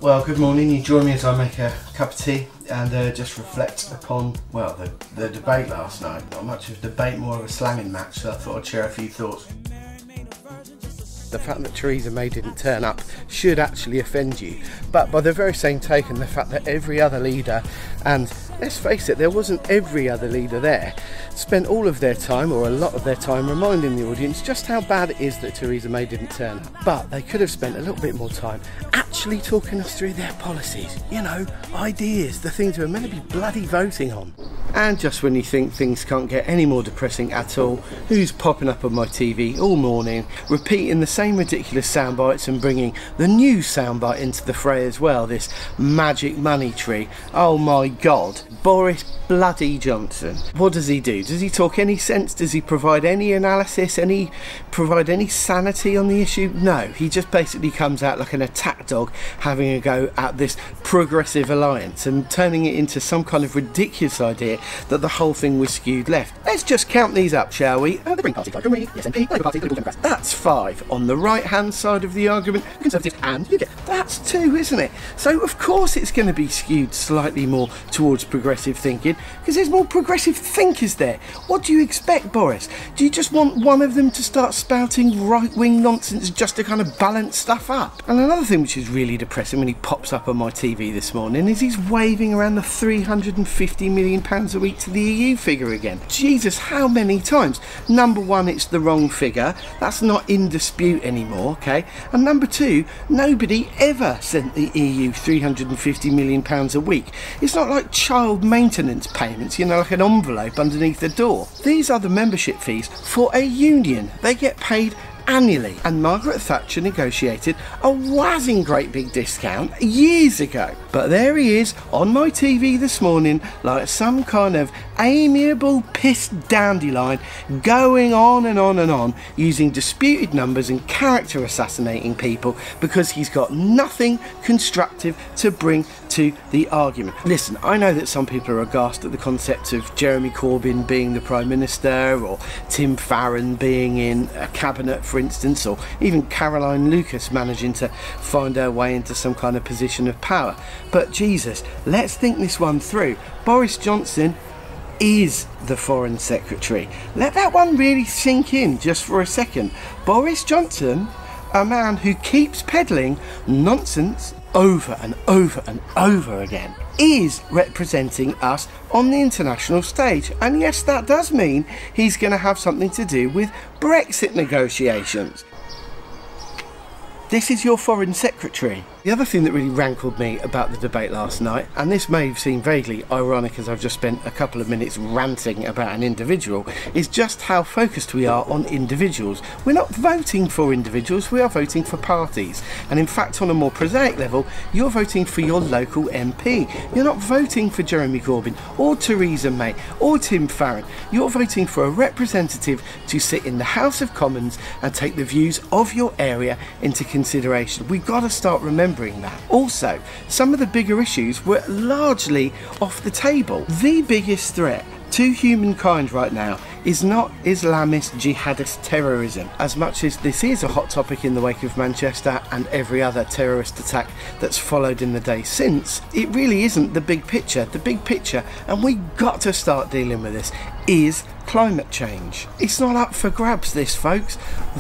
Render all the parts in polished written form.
Well, good morning. You join me as I make a cup of tea and just reflect upon, well, the debate last night. Not much of a debate, more of a slamming match, so I thought I'd share a few thoughts. The fact that Theresa May didn't turn up should actually offend you, but by the very same token, the fact that every other leader, and let's face it, there wasn't every other leader there, spent all of their time, or a lot of their time, reminding the audience just how bad it is that Theresa May didn't turn up. But they could have spent a little bit more time actually talking us through their policies, you know, ideas, the things we're meant to be bloody voting on. And just when you think things can't get any more depressing at all, who's popping up on my TV all morning, repeating the same ridiculous sound bites and bringing the new soundbite into the fray as well, this magic money tree. Oh my god, Boris bloody Johnson. What does he do? Does he talk any sense? Does he provide any analysis? Provide any sanity on the issue? No, he just basically comes out like an attack dog having a go at this progressive alliance and turning it into some kind of ridiculous idea that the whole thing was skewed left. Let's just count these up, shall we? The Green Party, Green, the SNP, Labour Party, Liberal Democrats. That's 5. On the right hand side of the argument, Conservatives and UKIP. That's 2, isn't it? So of course it's going to be skewed slightly more towards progressive thinking, because there's more progressive thinkers there. What do you expect, Boris? Do you just want one of them to start spouting right-wing nonsense just to kind of balance stuff up? And another thing which is really depressing when he pops up on my TV this morning is he's waving around the £350 million a week to the EU figure again. Jesus, how many times? Number one, it's the wrong figure. That's not in dispute anymore, okay? And number two, nobody ever sent the EU £350 million a week. It's not like child maintenance payments, you know, like an envelope underneath the door. These are the membership fees for a union. They get paid annually, and Margaret Thatcher negotiated a whazzing great big discount years ago. But there he is on my TV this morning like some kind of amiable pissed dandelion, going on and on and on, using disputed numbers and character assassinating people because he's got nothing constructive to bring to the argument. Listen, I know that some people are aghast at the concept of Jeremy Corbyn being the Prime Minister, or Tim Farron being in a cabinet, for instance, or even Caroline Lucas managing to find her way into some kind of position of power. But Jesus, let's think this one through. Boris Johnson is the Foreign Secretary. Let that one really sink in just for a second. Boris Johnson, a man who keeps peddling nonsense over and over and over again, is representing us on the international stage. And yes, that does mean he's going to have something to do with Brexit negotiations. This is your Foreign Secretary. The other thing that really rankled me about the debate last night, and this may seem vaguely ironic as I've just spent a couple of minutes ranting about an individual, is just how focused we are on individuals. We're not voting for individuals, we are voting for parties. And in fact, on a more prosaic level, you're voting for your local MP. You're not voting for Jeremy Corbyn or Theresa May or Tim Farron. You're voting for a representative to sit in the House of Commons and take the views of your area into consideration. We've got to start remembering that. Also, some of the bigger issues were largely off the table. The biggest threat to humankind right now is not Islamist jihadist terrorism. As much as this is a hot topic in the wake of Manchester and every other terrorist attack that's followed in the days since, it really isn't the big picture. The big picture, and we got to start dealing with this, is climate change. It's not up for grabs, this, folks.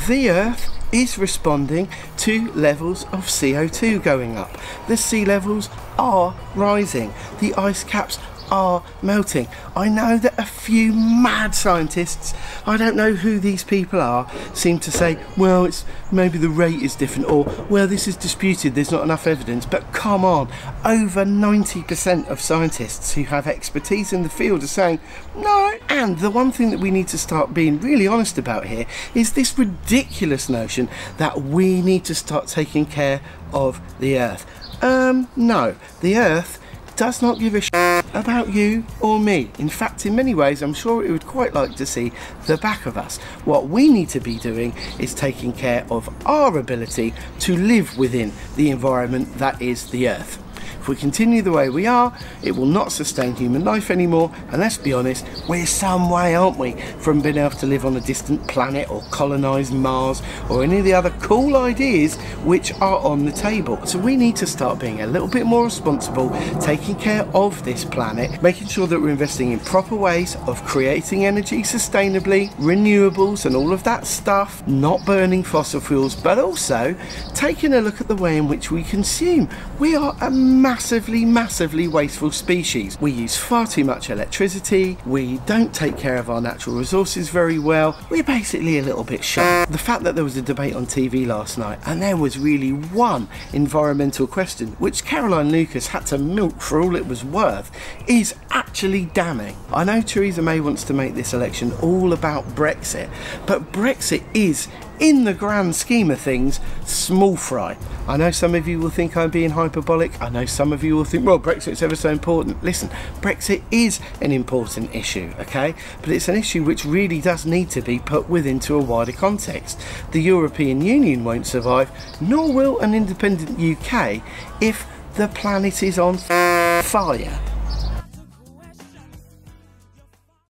The Earth is responding to levels of CO2 going up. The sea levels are rising. The ice caps are melting. I know that a few mad scientists, I don't know who these people are, seem to say, well, it's maybe the rate is different, or well, this is disputed, there's not enough evidence. But come on, over 90% of scientists who have expertise in the field are saying no. And the one thing that we need to start being really honest about here is this ridiculous notion that we need to start taking care of the Earth. No, the Earth does not give a shit about you or me. In fact, in many ways, I'm sure it would quite like to see the back of us. What we need to be doing is taking care of our ability to live within the environment that is the Earth. If we continue the way we are, it will not sustain human life anymore, and let's be honest, we're some way, aren't we, from being able to live on a distant planet or colonise Mars or any of the other cool ideas which are on the table. So we need to start being a little bit more responsible, taking care of this planet, making sure that we're investing in proper ways of creating energy sustainably, renewables and all of that stuff, not burning fossil fuels, but also taking a look at the way in which we consume. We are a massively wasteful species. We use far too much electricity, we don't take care of our natural resources very well, we're basically a little bit shut. The fact that there was a debate on TV last night and there was really one environmental question which Caroline Lucas had to milk for all it was worth is actually damning. I know Theresa May wants to make this election all about Brexit, but Brexit is, in the grand scheme of things, small fry. I know some of you will think I'm being hyperbolic. I know some of you will think, well, Brexit's ever so important. Listen, Brexit is an important issue, okay? But it's an issue which really does need to be put into a wider context. The European Union won't survive, nor will an independent UK if the planet is on fire.